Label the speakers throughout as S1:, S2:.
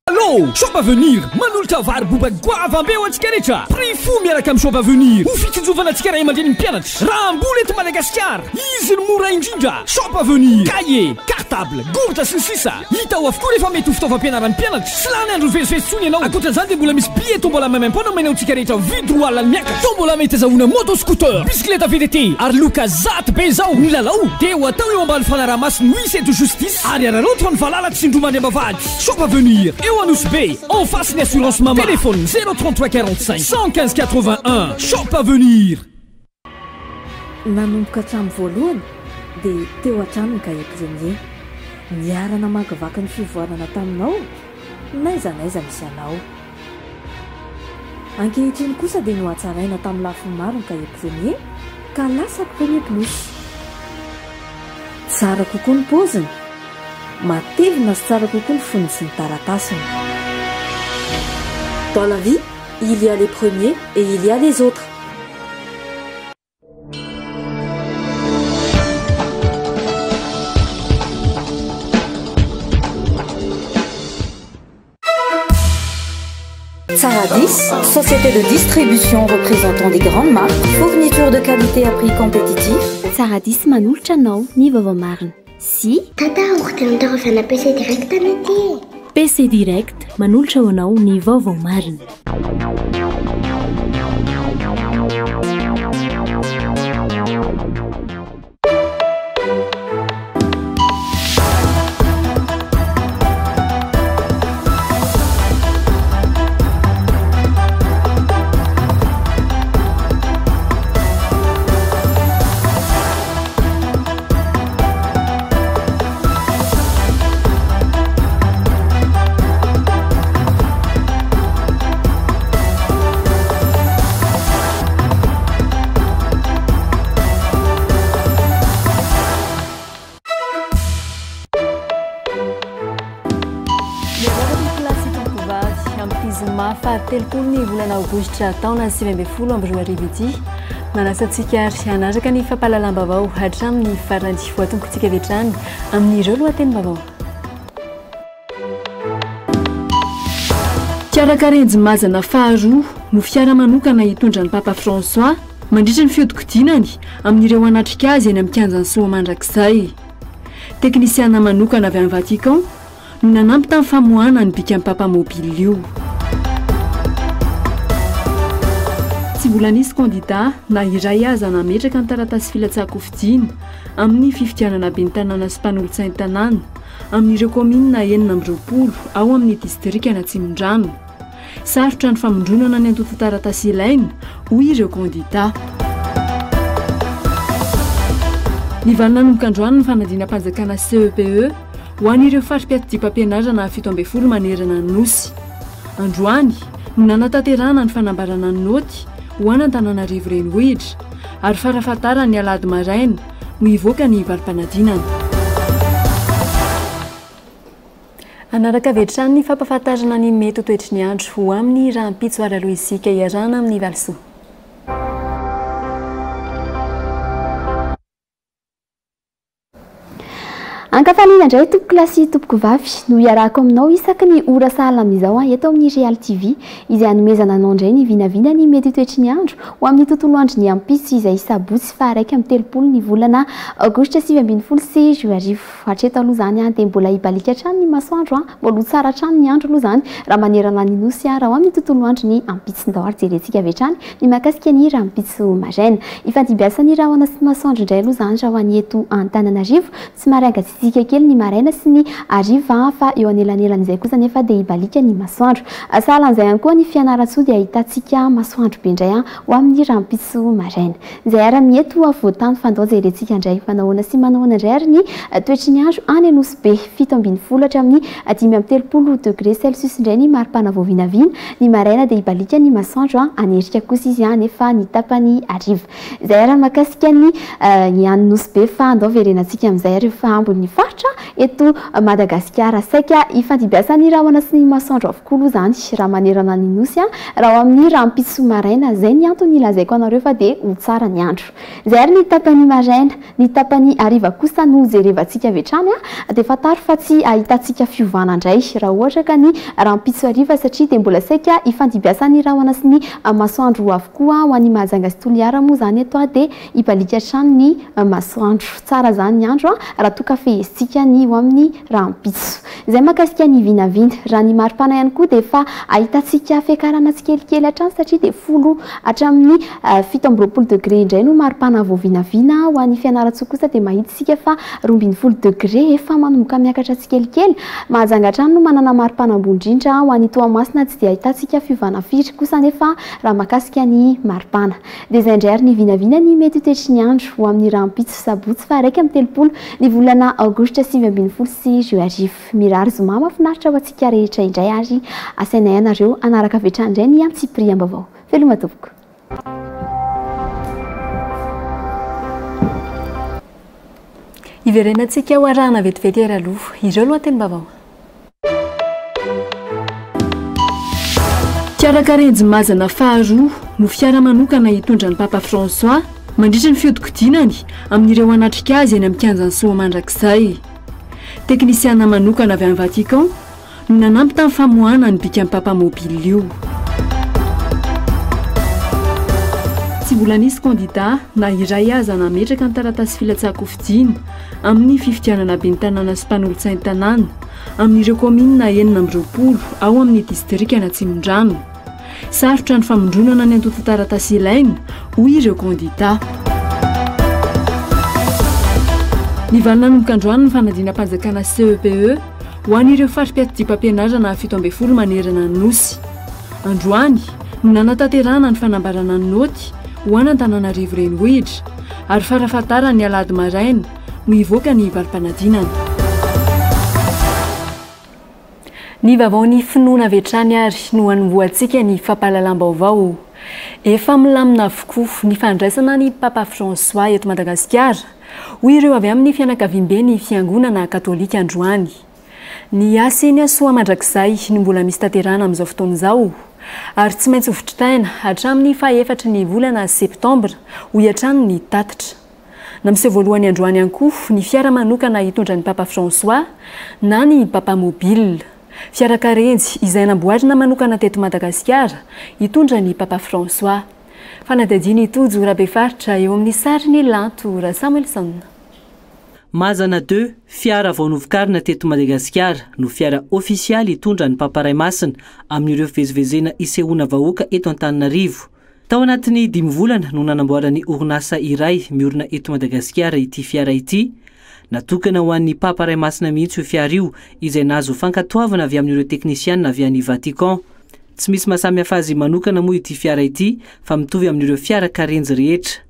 S1: Allô, Shop Avenir, manolotra vary boba goava ambeo antsika rehetra. Prix fou miaraka amin'ny Shop Avenir. Ho fitsizovana antsika ray aman-dreny mpianatra. Raha ambola eto Madagasikara, izy no mora indrindra. Shop Avenir, cahier, cartable, gourda sy ny sisa. Hita ho avokoa rehefa mety ho fitaovam-pianaran'ny mpianatra. Sy lany andro vezivezy ianao. Ankoatran'izany dia mbola misy billet tombola memem-pona omenao antsika rehetra vide roa alina miakatra. Tombola mety azahoana moto scooter, bicyclette VTT, ary loka zat be zao. Ny lalao dia ho atao eo ambany fanaraha-masiny Nuisy de Justice. Ary araroto fa ny valala tsy indromany ambavady. Shop Avenir, Anus B, en face l'assurance maman. Téléphone 033 45 115 81. Shop Avenir.
S2: Nanomboka hatramin'ny voalohany dia teo hatrany ny kahie-prisonnier. Niarana magavaky ny fivoarana taminao, n'aiza misy anao. Ankehitriny kosa dia nohatsaraina tamin'ny lafiny maro ny kahie-prisonnier ka lasa premier plus. Tsara kokoa ny paoziny, matevina sy tsara kokoa ny foniny sy ny taratasiny. Dans la vie, il y a les premiers et il y a les autres. Saradis, société de distribution représentant des grandes marques, fourniture de qualité à prix compétitif. Saradis manolotra anao ny vaovao marina. Si
S3: Tata, ortenador PC Direct an'ity.
S2: PC Direct manolotra ho anao ny vaovao marina. Telopolo ny volana aogositra taona 2020 amby roa arivo ity manasantsika ary anaraka ny fampahalalam-baovao hatramin'ny faran'ny voatongotsika vetrany amin'ireo lohateny-baovao. Fiarakarenjy mazana faharoa no fiara manokana hitondrany Papa François mandritra ny fiodikodinany amin'ireo anatrika azy eny amin'ny kianjan'ny Soa mandrakizay. Teknisiana manokana avy amin'ny Vatican no nanampy tamin'ny famoahana ny bika amin'ny Papa mobile io. Tsy mbola nisy kandida na iray aza nametraka ny taratasy filatsako fidiana amin'ny fifidianana be ny tanàna sy mpanolotsainy tanàna amin'ireo komina enina amby roapolo ao amin'ny distrika Anatsimon-drano. Sarotra ny famondronana ny antoto taratasy ilaina hoy ireo kandida. Ny valina nanomboka androany ny fanadina-panjakana CEPE ho an'ireo farim-piatodi-pampianarana 17 manerana ny nosy. Androany no nanatanterana ny fanambarana ny noty ho an'Antananarivo renivohitra ary farafatarana ny alady maraina no hivoaka ny valim-panadinana. Anaraka vetrany ny fampahafantarana ny mety ho toetry ny andro ho amin'ny rahampitsoara loizika iarana amin'ny Valsoa.
S4: Ankafaliana indray tompoko lasy tompoko vavy no iarako aminao isaky ny ora sahala amin'izao eto amin'ny Real TV izay hanomezana anao indray ny vinavina ny mety toetry ny andro ho amin'ny tontolo andro ny ampitsy izay sabotsy fa 1 ny volana aogositra 2020 sy juarivo. Hatreto aloha zany dia mbola hibalika hatrany ny masoandro mbola tsara hatrany ny andro aloha zany raha manerana ny nosy raha ho amin'ny tontolo andro ny ampitsy-ndao ary jerentsika avy hatrany ny mahakasika ny raha ampitso maraina. Ifandimbiasany raha hoana sy masoandro indray aloha zany raha ho any eto Antananarivo tsy maranga kely ny maraina sy ny ariva fa eo anelanelan'izay kosa nefa dia hibalika ny masoandro. Sahalan'izay ihany koa ny fianaratsoa dia ahitantsika masoandro be indray ho amin'ny rahampitso maraina. Izay ary ny eto avoatany fandao jerentsika indray manahoana sy manahoana indray ary ny toetry ny andro any Anosy be 17 hatramin'ny 5 degré Celsius indray ny maripana-voavinavina. Ny maraina dia hibalika ny masoandro anerika kosa izy nefa ny tapany ariva. Izay ary makasika ny Anosy be fa andao verenantsika amin'izay rehefa ambony fa faritra eto Madagasikara saika ifandibiasany rahona sy ny masoandro avokoa aloha zany raha manerana ny nosy raha amin'ny rampitso maraina zay ny antony ilazaiko anareo fa dia ho tsara ny andro zay ary ny tapany maraina ny tapany hariva kosa no jerevantsika avy hatrany dia fantaro fa tsy ahitantsika fiovana indray raha ohatra ka ny rampitso hariva satria dia mbola saika ifandibiasany rahona sy ny masoandro avokoa ho an'ny mahajanga sy toliara moa zany eto dia hibalika hatrany ny masoandro tsara zany ny andro raha toa ka fehezitsika ny eo amin'ny rampitso izay mahakasika ny vinavina raha ny maripana ihany koa dia efa ahitantsika fiakarana tsikelikely hatrany satria dia 10 hatramin'ny 17 degré indray no maripana vao vinavina ho an'ny fianaratsoa kosa dia mahitsika fa 12 degré efa manomboka miakatra tsikelikely mahajanga hatrany no manana maripana ambony indrindra ho an'ny toamasina tsy dia ahitantsika fiovana firy kosa nefa raha mahakasika ny maripana dia izay indray ary ny vinavina ny mety toetry ny andro ho amin'ny rampitso sabotsy fa raiky amin'ny 30 ny volana aogositra 2020 sy juin mirary zoma mafinaritra ho antsika rehetra indray ary asainay anareo anaraka avy hatrany indray ny antsipri ambavao veloma tompoko
S2: iverenantsika ho arahana vetivety ary aloha ireo lohateny-bavao fiarakarenjy mazana faharoa no fiara manokana hitondra ny papa François mandritra ny fiodikodinany amin'ireo anatrika azy eny amin'ny kianjan'ny soa mandrakizay teknisiana manokana avy amin'ny Vatican no nanampy tamin'ny famohana ny bika amin'ny papa mobile io tsy mbola nisy kandida na iray aza nametraka ny taratasy filatsako fidiny amin'ny fifidianana be ny tanàna sy mpanolotsainy tanàna amin'ireo komina 9 ao amin'ny distrika na Tsimondrano sarotra ny famondronana ny antoto taratasy ilaina hoy ireo kandida ny valina nanomboka androany ny fanadina-panjakana CEPE ho an'ireo farim-piatodi-pampianarana 17 manerana ny nosy androany no nanatanterana ny fanambarana ny noty ho an-Antananarivo renivohitra ary farafatarana ny alady maraina no hivoaka ny valim-panadinana ny vavaony finoana vetrany ary no hanomboantsika ny fampahalalam-baovao efa milamina avokoa ny fandraisana ny papa François eto Madagasikara hoy ireo avy amin'ny fianakaviam-be ny fiangonana katolika androany ny asa eny soa mandrakizay no mbola misy tanterana amin'izao fotoana izao ary tsy maintsy hovitritaina hatramin'ny faha-4 ny volana septambra ho hatrany ny tatitra na miseho voalohany androany ihany koa ny fiara manokana hitondra ny papa François na ny papa mobile fiarakarenjy izay namboarina manokana teto Madagasikara hitondra ny papa François fanadadiana itojo rabefaritra eo amin'ny sary ny lanto ra Samuelson
S5: Mazana 2 fiara vao novokarina teto Madagasikara no fiara ofisialy hitondra ny papa Raimasina amin'ireo fivezivezena isehoana vahoaka eto Antananarivo tao anatin'ny 10 volana no nanamboarany orinasa iray miorina eto Madagasikara ity fiara ity natokana ho an'ny papa Raimasina mihitsy io fiara io izay nahazo fankatoavana avy amin'ireo teknisiana avy any Vatican tsy misy mahasamihafa azy manokana moa ity fiara ity fa mitovy amin'ireo fiara karenjy rehetra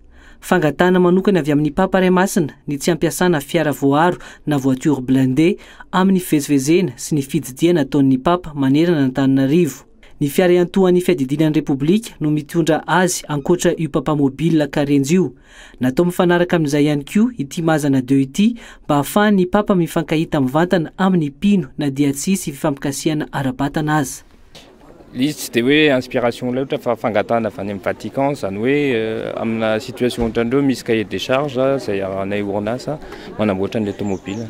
S5: fangatana manokana avy amin'ny papa Raimasina ny tsy ampiasana fiara voaro na voiture blindée amin'ny fivezivezena sy ny fididiana ataon'ny papa manerana Antananarivo ny fiara iantohan'ny fiadidinan'ny Repoblika no mitondra azy ankoatra io papa mobile karenjy io natao mifanaraka amin'izay ihany koa ity Mazana 2 ity mba ahafahan'ny papa mifankahita mivantana amin'ny pino na dia tsisy fifampikasiana ara-batana azy
S6: izy tsy dia hoe inspiration loatra fa fangatana avy any amin'ny Vatican zany hoe amina situation ohatrandreo misy cahier de charge izay anay orinasa manamboatra ny automobile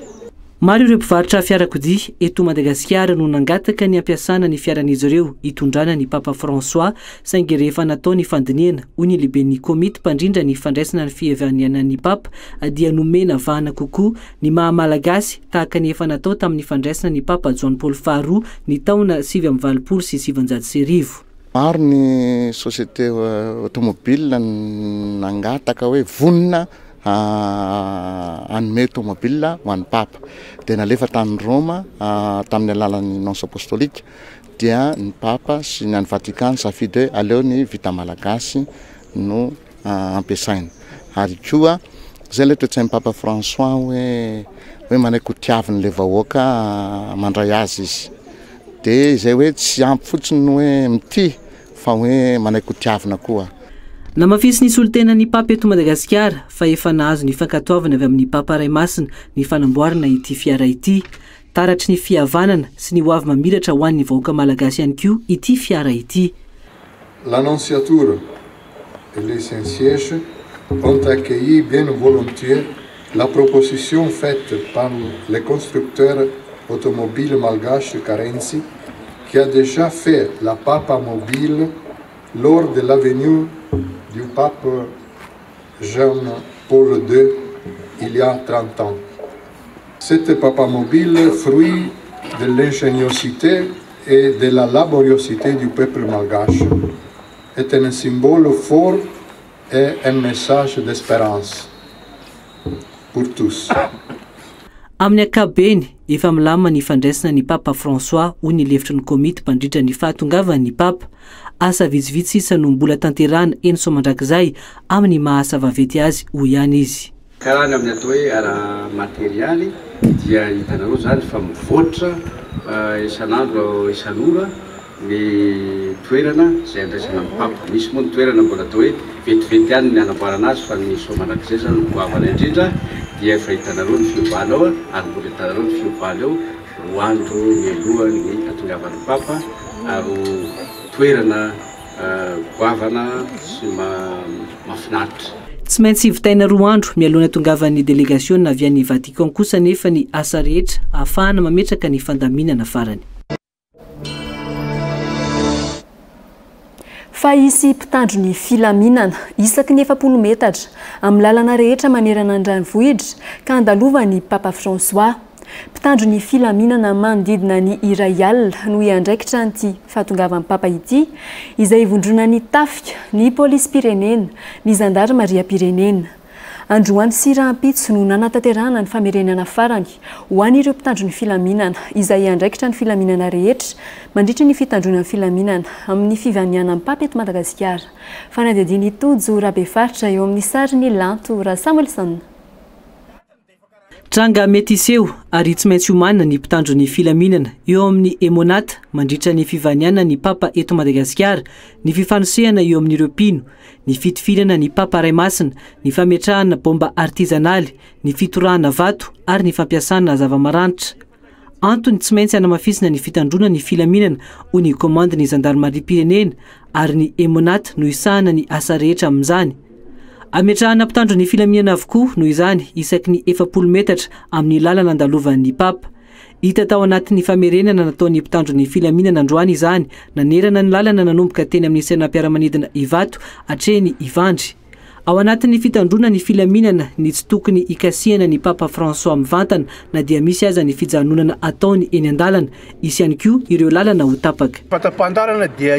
S5: maro ireo mpivarotra fiarakodia eto Madagasikara no nangataka ny ampiasana ny fiaran'izy ireo hitondrana ny papa François saingy rehefa natao ny fandiniana hoy ny lehiben'ny komity mpandrindra ny fandraisana ny fihavanan'ny papa dia nomena vahana kokoa ny mahamalagasy tahaka ny efa natao tamin'ny fandraisana ny papa John Paul faharoa ny taona 720 sy 709
S7: maro ny société automobile nangataka hoe vonina anome automobile ho an'ny papa dia nalefa tany Roma tamin'ny alalan'ny nonce apostolique dia ny papa sy ny an'ny Vatican safidy hoe aleo ny vita malagasy no ampiasaina ary koa zay le toetsain'ny papa François hoe manaiky ho tiavin'le vahoaka mandray azy izy dia izay hoe tsy ampy fotsiny hoe mity fa hoe manaiky ho tiavina koa
S5: Namafisy ny solotenan'ny papa eto Madagasikara fa efa nahazo ny fankatoavana avy amin'ny papa Ray Masina ny fanamboarana ity fiara ity. Taratry ny fihavanana sy ny hoavy mamiratra ho an'ny vahoaka malagasy ihany koa ity fiara ity.
S8: L'Annonciature et les Saint-Sièges ont accueilli bien volontiers la proposition faite par le constructeur automobile malgache Carenzi, qui a déjà fait la papa mobile lors de la venue du pape Jean-Paul II il y a 30 ans. Cette papa mobile, fruit de l'ingéniosité et de la laboriosité du peuple malgache, est un symbole fort et un message d'espérance pour tous.
S5: Amin'ny ankapobeny efa milamina ny fandraisana ny papa François ho ny lefitry ny komity mpandritra ny fahatongavan'ny papa. Asa vitsivitsy sisa no mbola tanterahana eny Soamandrakizay amin'ny mahasa vaventy azy ho ihany izy.
S9: Karana amin'ny atao hoe ara-materialy dia hitanareo zany fa mivoatra isan'andro isan'ora ny toerana izay andraisana amin'ny papa. Misy moa ny toerana mbola atao hoe vetivety ihany ny anamboarana azy fa ny Soamandrakizay zany no goavana indrindra dia efa hitanareo ny fiovaly ao ary mbola hitanareo ny fiovaly ao roa andro mialohan'ny hahatongavan'ny papa ary toerana goavana sy mafinaritra.
S5: Tsy maintsy hivitaina roa andro mialohan'ny hahatongavan'ny délégation avy any Vatican kosa nefa ny asa rehetra ahafahana mametraka ny fandaminana farany.
S2: Fa isy mpitandro ny filaminana isaky ny 7 metatra amin'ny lalana rehetra manerana an-dranivohitra ka andalovan'ny papa François. Mpitandro ny filaminana manodidina ny iray alina no iandraikitra an'ity fahatongavan'ny papa ity izay ivondrona ny tafika, ny polisy pirenena, ny zandarmaria-pirenena. Androany sy rahampitso no nanatanterahana ny famerenana farany ho an'ireo mpitandro ny filaminana izay iandraikitra ny filaminana rehetra mandritra ny fitandrona ny filaminana amin'ny fivanianan'ny papa eto Madagasikara. Fanadihadiana Tojo Rabefaritra eo amin'ny sary ny Lanto Samuelson.
S5: Tranga mety iseho ary tsy maintsy homanina ny mpitandro ny filaminana eo amin'ny Emonata mandritra ny fivaniana ny papa eto Madagasikara, ny fifanosehana eo amin'ireo mpino, ny fitifilana ny papa Ray Masina, ny fametrahana bomba artizanaly, ny fitorahana vato ary ny fampiasana zava-maranitra. Antony tsy maintsy hanamafisina ny fitandrona ny filaminana ho ny komandiny zandarmaria-pirenena ary ny Emonata no isahana ny asa rehetra amin'izany. Ametrahana mpitandro ny filaminana avokoa noho izany isaky ny 7 metatra amin'ny lalana andalovan'ny papa. Hita tao anatin'ny famerenana nataon'ny mpitandro ny filaminana androany izany nanerana ny lalana nanomboka teny amin'ny senam-piaramanidina Ivato hatreny Ivandry. Ao anatin'ny fitandrona ny filaminana ny tsy tokony ikasihana ny papa François mivantana na dia misy aza ny fijanonana ataony eny an-dalana, isy ihany koa ireo lalana ho tapaka.
S10: Fatapandarana dia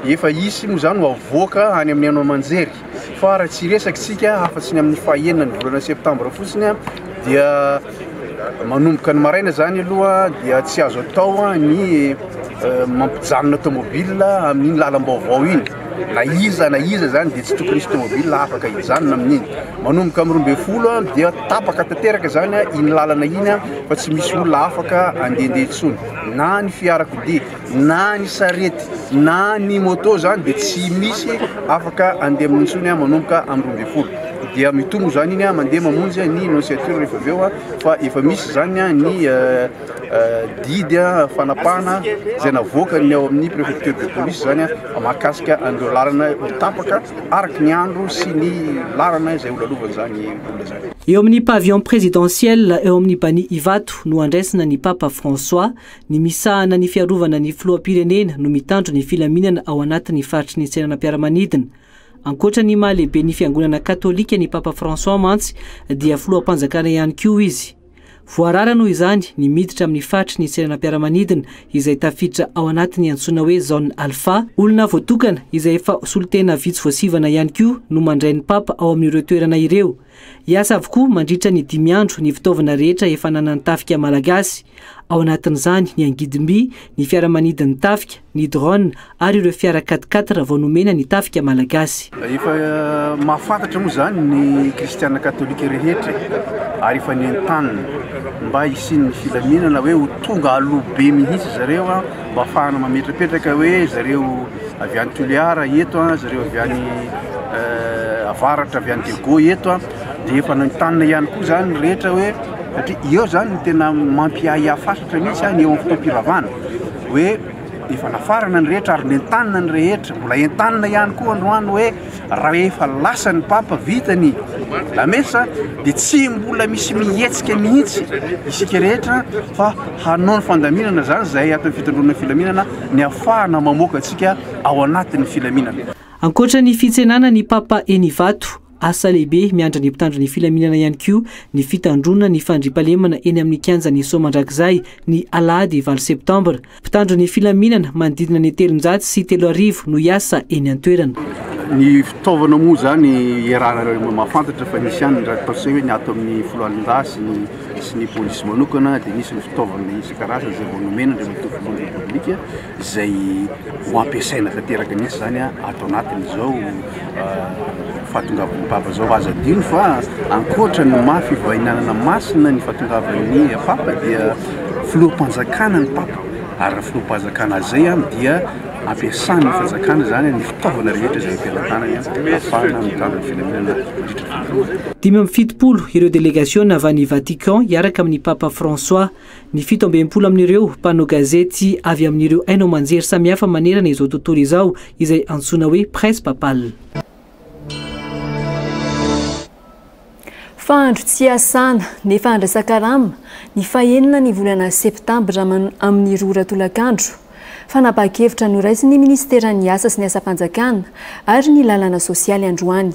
S10: efa isy moa zany ho avoaka any amin'ny ano manjery fa raha tsy resaky sika afa-tsy ny amin'ny fahaenina ny volana septambra fotsiny dia manomboka ny maraina zany aloha dia tsy azo atao ny mampijanona tomobila amin'iny lalam-baovao iny. Na iza zany dia tsy tokony isy tomobila afaka hijanona amin'iny. Manomboka amin'ny 12 dia tapaka tanteraka zany iny lalana iny fa tsy misy olona afaka andehandeha intsony. Na ny fiarakodia, na ny sarety, na ny moto zany dia tsy misy afaka andeha amin'ny intsony manomboka amin'ny 12. Dia mitombo zany iny mandeha mamonjy ny annonciature rehefa avy eo fa efa misy zany ny didy fanapahana izay navoaka ny ao amin'ny préfecture de police zany mahakasika an'ireo lalana tapaka araky ny andro sy ny lalana izay olalovany zany olona zany.
S5: Eo amin'ny pavillon présidentiel eo amin'ny bani Ivato no andraisana ny papa François ny misahana ny fiarovana ny filoham-pirenena no mitandro ny filaminana ao anatin'ny faritry ny senam-piaramanidina. Ankoatra ny mahalehibe ny fiangonana katolika ny papa François mantsy dia filoham-panjakana ihany koa izy. Voarara noho izany ny miditra amin'ny faritry ny senam-piaramanidina izay tafiditra ao anatin'ny antsoina hoe zone alpha. Olona voatokana izay efa solotena vitsy voasivana ihany koa no mandray ny papa ao amin'ireo toerana ireo. Hiasa avokoa mandritra ny 5 andro ny fitaovana rehetra efa nanana tafika malagasy. Ao anatin'izany ny angidimby, ny fiaramanidin'ny tafika, ny drone ary ireo fiara 4x4 vao nomena ny tafika malagasy.
S10: Efa mahafantatra moa zany ny kristiana katolika rehetra ary efa ny entanina mba isin'ny filaminana hoe ho tonga alobe mihitsy zareo a mba ahafahana mametrapetraka hoe zareo avy any Toliara eto a zareo avy any avaratra avy any Dego eto a dia efa notanina ihany koa zany ny rehetra hoe satria eo zany ny tena mampiahiahy fasatra mihitsy any eo amin'ny fotoam-piravana hoe efa nafarana ny rehetra ary nentanina ny rehetra mbola entanina ihany koa androany hoe raha efa lasa ny papa vitany lamesa dia tsy mbola misy mihetsika mihitsy isika rehetra fa hanao ny fandaminana zany zay atao fitandrona filaminana ny ahafahana mamoaka antsika ao anatin'ny filaminana.
S5: Ankoatra ny fitsenana ny papa Enivato asa lehibe miandra ny mpitandro ny filaminana ihany koa ny fitandrona ny fandriampahalemana eny amin'ny kianja ny Soamandrakizay ny alahady 20 septambra. Mpitandro ny filaminana manodidina ny 300 sy 300 no hiasa eny an-toerana.
S10: Ny fitaovana moa zany iarahana mahafantatra fa nisy ihany raha ataontsika hoe ny ato amin'ny foloalindasy sy ny polisy manokana dia nisy ny fitaovana isan-karazany zay vao nomena ny fitaovana republika izay ho ampiasaina tanteraka mihitsy zany ato anatin'izao fahatongavan'ny papa zao azo adino fa ankoatra ny mafivahinanana masina ny fahatongavan'ny papa dia filoham-panjakana ny papa ary filoham-panjakana zay dia ampiasany fanjakana zany ny fitaovana rehetra zay ampiatanany ahafahana mitandro ny filaminana mandritra
S5: 570 ireo délégation avy any Vatican hiaraka amin'ny papa François, ny 17 amin'ireo mpanao gazety avy amin'ireo hainao manjery samihafa manerana izao tontolo izao izay antsoina hoe presse papale.
S2: Fahandro tsy asana nefa andrasakarama ny fahenina ny volana septambra amin'ny rora tolakandro fanapa-kevitra noraisy ny ministeran'ny asa sy ny asa-panjakana ary ny lalàna sosialy androany.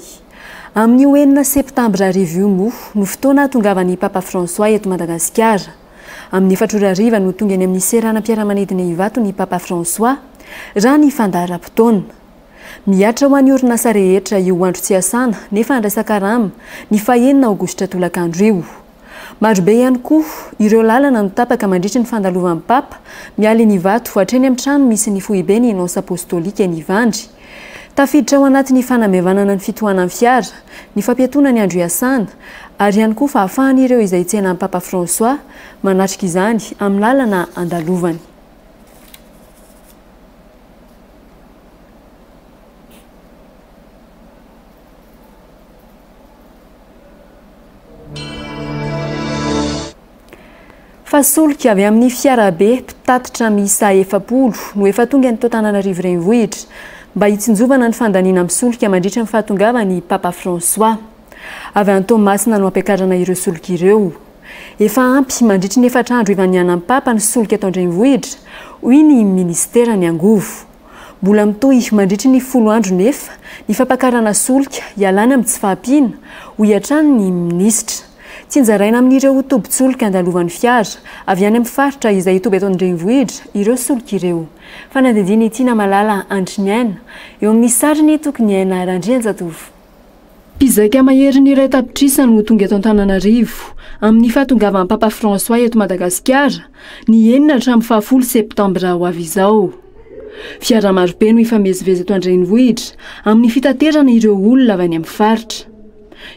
S2: Amin'ny hoenina septambra arivo mo no fotoana tongavan'ny papa François eto Madagasikara. Amin'ny 4 ariva no tonga any amin'ny seranam-piaramanidina Ivato ny papa François raha ny fandaharam-potoana. Miatra ho an'ny orinasa rehetra io andro tsy asana nefa andrasakarama ny fahenina aogositra tolakandro io. Marobe ihany koa ireo lalana no tapaka mandritry ny fandalovan'ny papa miala ny Ivato hatreny amin'ny trano misy ny foibe ny Annonce apostolique ny Ivandry. Tafiditra ao anatin'ny fanamevanana ny fitohanan'ny fiara, ny fampiatona ny andro iasana ary ihany koa fa ahafahan'ireo izay tsenan'ny papa François manatrika izany amin'ny lalana andalovany. Fasolika avy amin'ny fiarabe mpitatitra miisa 7 no efa tonga ny Antananarivo renivohitra mba hitsinjovana ny fandaniana misolika mandritra ny fahatongavan'ny papa François. Avy any Tomasina no ampiakarana ireo solika ireo. Efa ampy mandritra ny 4 andro ivanianan'ny papa ny solika eto an-drenivohitra hoy ny ministera ny angovo. Mbola mitohy mandritra ny 10 andro nefa ny fampakarana solika ialana amin'ny tsy fahampiana ho hiatrany ny ministra. Tsy nzaraina amin'ireo ho tobi-tsolika andalovan'ny fiara avy any amin'ny faritra izay hitoby eto an-drenivohitra ireo solika ireo. Fanadidiny Tina Malala Andriniaina eo amin'ny sariny tokony aina Randrianjatovo. Mpizaka mahery ny iray tapitrisany ho tonga eto Antananarivo amin'ny fahatongavan'ny papa François eto Madagasikara ny 9 hatramin'ny 10 septambra ho avy izao. Fiara marobe no ifamezivezy eto an-drenivohitra amin'ny fitaterana ireo olona avy any amin'ny faritra.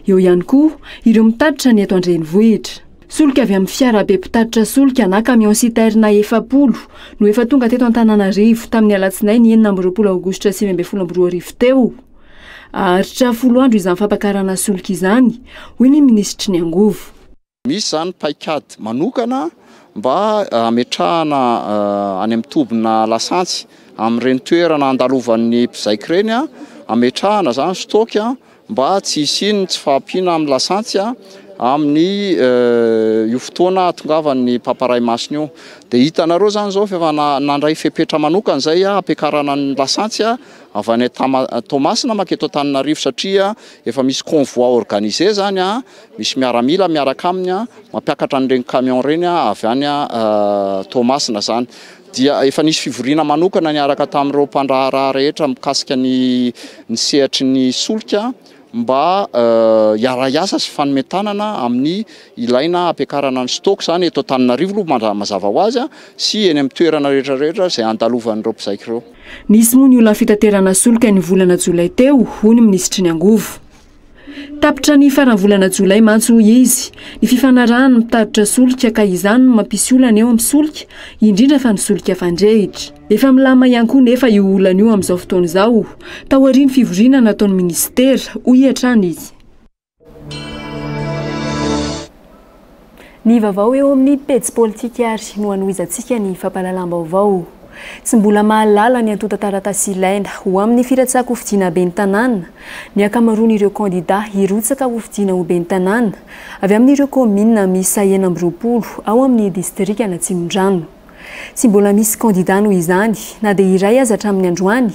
S2: Eo ihany koa ireo mitatitra ny eto an-drenivohitra. Solika avy amin'ny fiarabe mpitatitra solika na camion citerne 7 no efa tonga teto Antananarivo tamin'ny alatsinainy 9 aogositra 2022 teo. Aharitra 10 andro izany fampakarana solika izany hoy ny ministry ny angovo.
S7: Misy zany paikady manokana mba ametrahana any amin'ny tobina lasantsy amin'ireny toerana andalovan'ny mpizaika ireny ametrahana zany stock mba tsy isiny tsy fahampiana amin'ny lasantsy amin'ny io fotoana atongavan'ny paparay masina io. Dia hitanareo zany zao fa nandray fepetra manokana zay ampiakarana ny lasantsy avy any Tomasina maketo Antananarivo satria efa misy convoi organisé zany misy miaramila miaraka aminy mampiakatra an'ireny camion reny avy any Tomasina zany. Dia efa nisy fivoriana manokana niaraka tamin'ireo mpandraharaha rehetra mikasika ny sehatry ny solika mba iara-iasa sy fanometanana amin'ny ilaina ampiakarana ny stock zany eto Antananarivo aloha mazava ho azy sy eny amin'ny toerana rehetrarehetra izay andalovan'ireo mpizaika ireo.
S2: Nisy moa ny olona fitaterana solika ny volana Jolay teo hoy ny ministry ny angovo. tapitra ny farany volana jolay mantso izy ny fifanarahana mitaditra solika ka izany mampisy olana eo amin'ny solika indrindra fa ny solika fandrehitra efa milama ihany koa nefa io olana io amin'izao fotoana izao taoriany fivoriana nataon'ny ministera ho hiatrany izy ny vaovao eo amin'ny pejy politika ary no anohizantsika ny fampahalalam-baovao tsy mbola mahalala ny antonta-taratasy ilaina ho amin'ny firatsaka ho fidiana be ny tanàna ny akamaroan'ireo kandida hirotsaka ho fidiana ho be ny tanàna avy amin'ireo komina misy 920 ao amin'ny distrika Natsimondrano tsy mbola misy kandida noho izany na dia iray aza hatramin'ny androany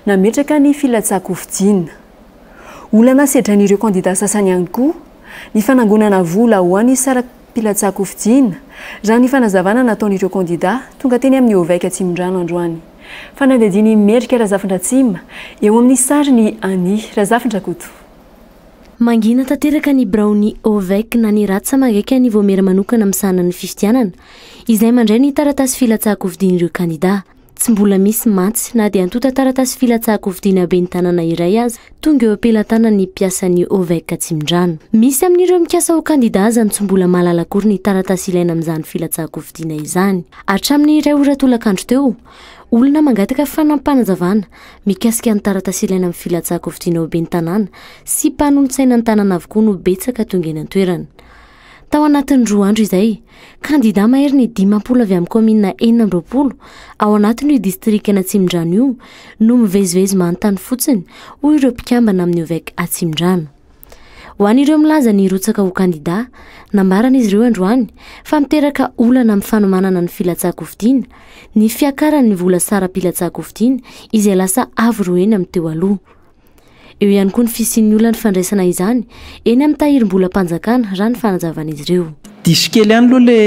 S2: nametraka ny filatsaka ho fidiana olana sedran'ireo kandida sasany ihany koa ny fanangonana vola ho an'ny pilatsaka ho fidiana raha ny fanazavana nataon'ireo kandida tonga teny amin'ny Oveka Atsimondrano androany fanadihadiany Merika Razafindratsima eo amin'ny sary ny Ani Razafindrakoto
S11: mangina tanteraka ny Braony Oveka na ny ratsa magaiky ny voamera manokana misana ny fifidianana izay mandray ny taratasy filatsaka ho fidian'ireo kandida tsy mbola misy matsy na dia antota taratasy filatsaka ho fidiana be ny tanàna iray aza tonga eo ampelantanana ny mpiasan'ny Oveka Atsimondrano misy amin'ireo mikasa ho kandida azany tsy mbola mahalala akory ny taratasy ilaina amin'izany filatsaka ho fidiana izany hatramin'ny iray oratolakandro teo olona mangataka fanampanazavana mikasika ny taratasy ilaina amin'ny filatsaka ho fidiana ho be ny tanàna sy mpanolontsaina ny tanàna avokoa no betsaka tonga eny an-toerana tao anatin'ny 2 andro izay kandida mahery ny 50 avy amin'ny komina 920 ao anatin'io distrika Natsimondrano io no mivezivezy manontany fotsiny ho ireo mpikambana amin'ny Oveka Atsimondrano ho an'ireo milaza ny rotsaka ho kandida nambarana izy ireo androany fa miteraka olana amin'ny fanomanana ny filatsaka ho fidiana ny fiakarany vola sara pilatsaka ho fidiana izay lasa avo roeny amin'ny teo aloha eo ihany koa ny fisian'ny olana fandraisana izany eny amin'ny tahirim-bola mpanjakana raha ny fanazavana izy ireo
S12: diso kely ihany aloha le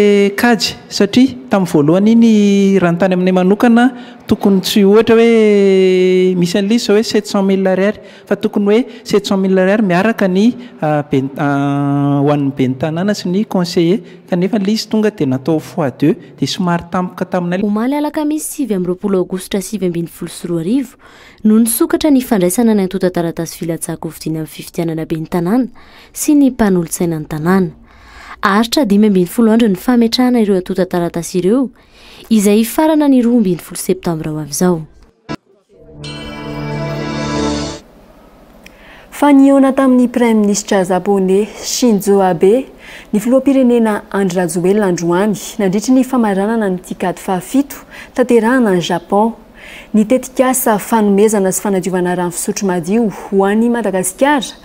S12: kajy satria tamin'ny voalohany iny raha ny tany aminay manokana tokony tsy ohatra hoe misy an'ilay hoe 700 000 ariary fa tokony hoe 700 000 ariary miaraka ny ho an'ny be ny tanàna sy ny conseiller kanefa ilay izy tonga dia natao x2 dia somary tampoka taminay
S11: omaly alakamisy 9 aogositra 2024 no nisokatra ny fandraisana ny antota taratasy filatsaka ho fidiana amin'ny fifidianana be ny tanàna sy ny mpanolontsaina ny tanàna aritra 5 andro ny fametrahana ireo antota taratasy ireo izay farana ny 12 septambra ho avy izao
S2: faniona tamin'ny prime ministre japonais Shinzo Abe ny filoham-pirenena Andry Rajoelina androany nandritry ny famaranana ny tikady fahafito tanterahana ny Japon ny tetikasa fanomezana sy fanadiovana rano fisotro madio ho an'ny Madagasikara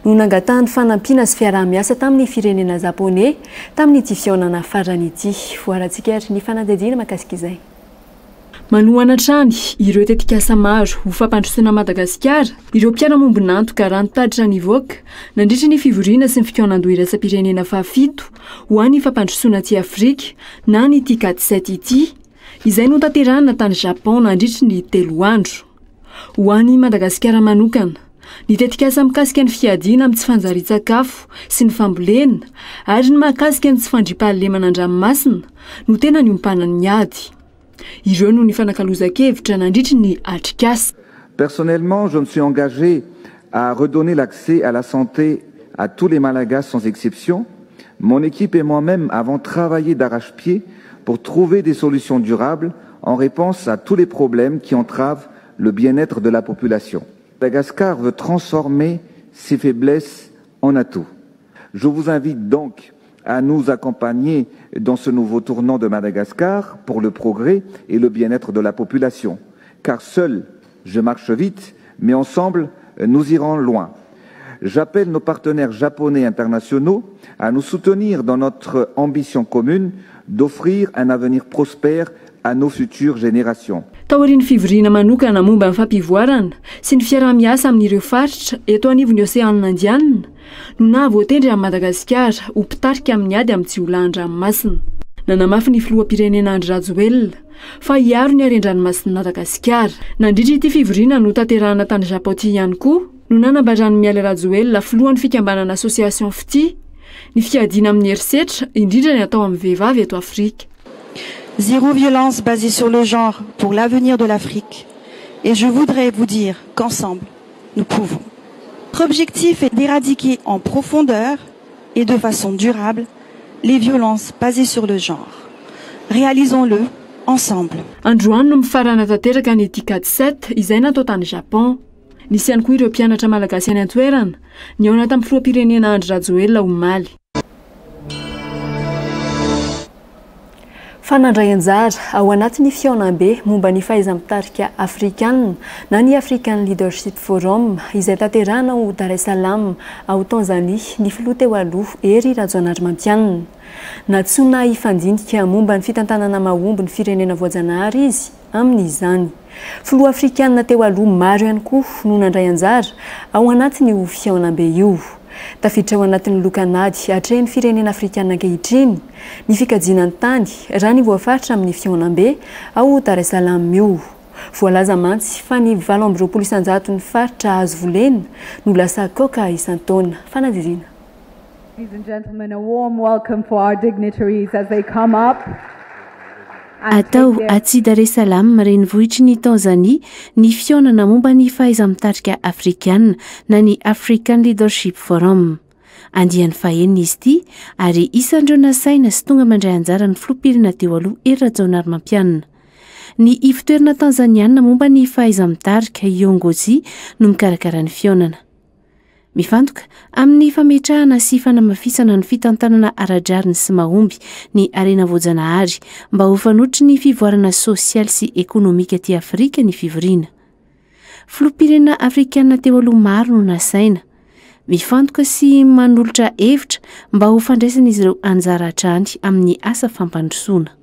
S2: no nangatahany fanampiana sy fiaraha-miasa tamin'ny firenena japonais tamin'ny ity fihaonana farany ity voarantsika ary ny fanadihadiana mahakasika izay manohana trany ireo tetikasa maro ho fampandrosoana Madagasikara ireo mpiara-mombona antoka raha nitaditra nivoaka nandritra ny fivoriana sy ny fikaonan-doha iraisam-pirenena fahafito ho an'ny fampandrosoana aty Afrika na ny tikady 7 ity izay no tanterahana tany Japon nandritra ny 3 andro ho an'ny Madagasikara manokana ny tetikasa mikasika ny fiadiana amin'ny tsy fanjari-tsakafo sy ny fambolena ary ny mahakasika ny tsy fandriam-pahalemana an-dranomasina no tena niompanany ny ady ireo no ny fanakalozan-kevitra nandritra ny atrikasa.
S13: Personnellement, je me suis engagé à redonner l'accès à la santé à tous les Malagasy sans exception. Mon équipe et moi-même avons travaillé d'arrache-pied pour trouver des solutions durables en réponse à tous les problèmes qui entravent le bien-être de la population. Madagascar veut transformer ses faiblesses en atouts. Je vous invite donc à nous accompagner dans ce nouveau tournant de Madagascar pour le progrès et le bien-être de la population. Car seul, je marche vite, mais ensemble, nous irons loin. J'appelle nos partenaires japonais internationaux à nous soutenir dans notre ambition commune d'offrir un avenir prospère à nos futures générations.
S2: Taorian'ny fivoriana manokana momba ny fampivoarana sy ny fiaraha-miasa amin'ireo faritra eto anivon'ny Oseanina Indianina no nahavoatendry amin'ny Madagasikara ho mpitarika amin'ny ady amin'ny tsy holan-dranomasina. Nanamafy ny filoham-pirenena Andry Rajoelina fa hiaro ny harendranomasin'i Madagasikara. Nandritra ity fivoriana no tanterahana tany Japon ity ihany koa no nanambarany Mialy Rajoelina filohan'ny fikambanana association FTI ny fiadiana amin'ny herisetra indrindra ny atao amin'ny vehivavy eto Afrika.
S14: Zéro violence basée sur le genre pour l'avenir de l'Afrique. Et je voudrais vous dire qu'ensemble, nous pouvons. Notre objectif est d'éradiquer en profondeur et de façon durable les violences basées sur le genre. Réalisons-le ensemble.
S2: Androany no mifarana tanteraka ny TICAD 7 izay natao tany Japon. Nisy ihany koa ireo mpianatra malagasy any an-toerana ny ao anaty filoham-pirenena Andry Rajoelina omaly. Fanandray anjara ao anatin'ny fiaonam-be momba ny fahaiza-mitarika afrikanina na ny African Leadership Forum izay tanterahana ao Dar es Salaam ao Tanzania ny filoha teo aloha Hery Rajaonarimampianina. Natsoina hifandinika momba ny fitantanana mahomby ny firenena voajanahary izy amin'izany. Filoha afrikanina teo aloha maro ihany koa no nandray anjara ao anatin'io fiaonam-be io. Tafiditra ao anatin'ny lokanady hatreny firenena afrikanina ankehitriny ny fikajiana ny tany raha ny voafaritra amin'ny fiaonam-be ao Dar es Salaam io. Voalaza mantsy fa ny 20 isanjato ny faritra azo volena no lasa koka isan-taona. Fanadidina.
S15: Ladies and gentlemen, a warm welcome for our dignitaries as they come up.
S11: Atao aty Dar es Salaam renivohitry ny Tanzania ny fiaonana momba ny fahaiza-mitarika afrikanina na ny African Leadership Forum. Andiany fahenina izy ity ary isandreo nasaina sy tonga mandray anjara ny filoham-pirenena teo aloha Hery Rajaonarimampianina. Ny ivotoerana tanzaniana momba ny fahaiza-mitarika Yongozi no mikarakara ny fiaonana. Mifantoka amin'ny fametrahana sy fanamafisana ny fitantanana ara-drariny sy mahomby ny arena voajanahary mba ho fanotry ny fivoarana sosialy sy ekonomika ty Afrika ny fivoriana. Filoham-pirenena afrikanina teo aloha maro no nasaina. Mifantoka sy manolotra hevitra mba ho fandraisan'izy ireo anjara hatrany amin'ny asa fampandrosoana.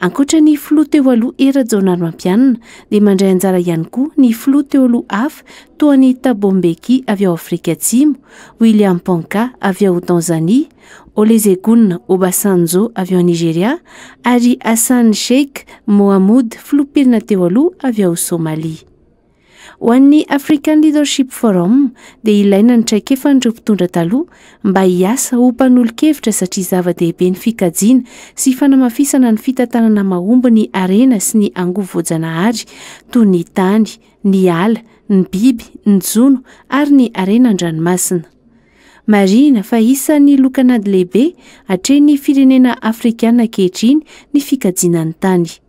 S11: Ankoatra ny filoha teo aloha Hery Rajaonarimampianina dia mandray anjara ihany koa ny filoha teo aloha hafa toa ny Thabo Mbeki avy ao Afrika Atsimo, William Ponka avy ao Tanzania, Olusegun Obasanjo avy ao Nigeria ary Hassan Sheikh Mohamud filoham-pirenena teo aloha avy ao Somalia. Ho an'ny African Leadership Forum dia ilaina ny traikefan'ireo mpitondra taloha mba hiasa ho mpanolo-kevitra satria zava-dehibe ny fikajiana sy fanamafisana ny fitantanana mahomby ny arena sy ny angovo voajanahary toy ny tany, ny ala, ny biby, ny jono ary ny arena an-dranomasina. Marina fa isan'ny lokanady lehibe hatreny firenena afrikanina ankehitriny ny fikajiana ny tany.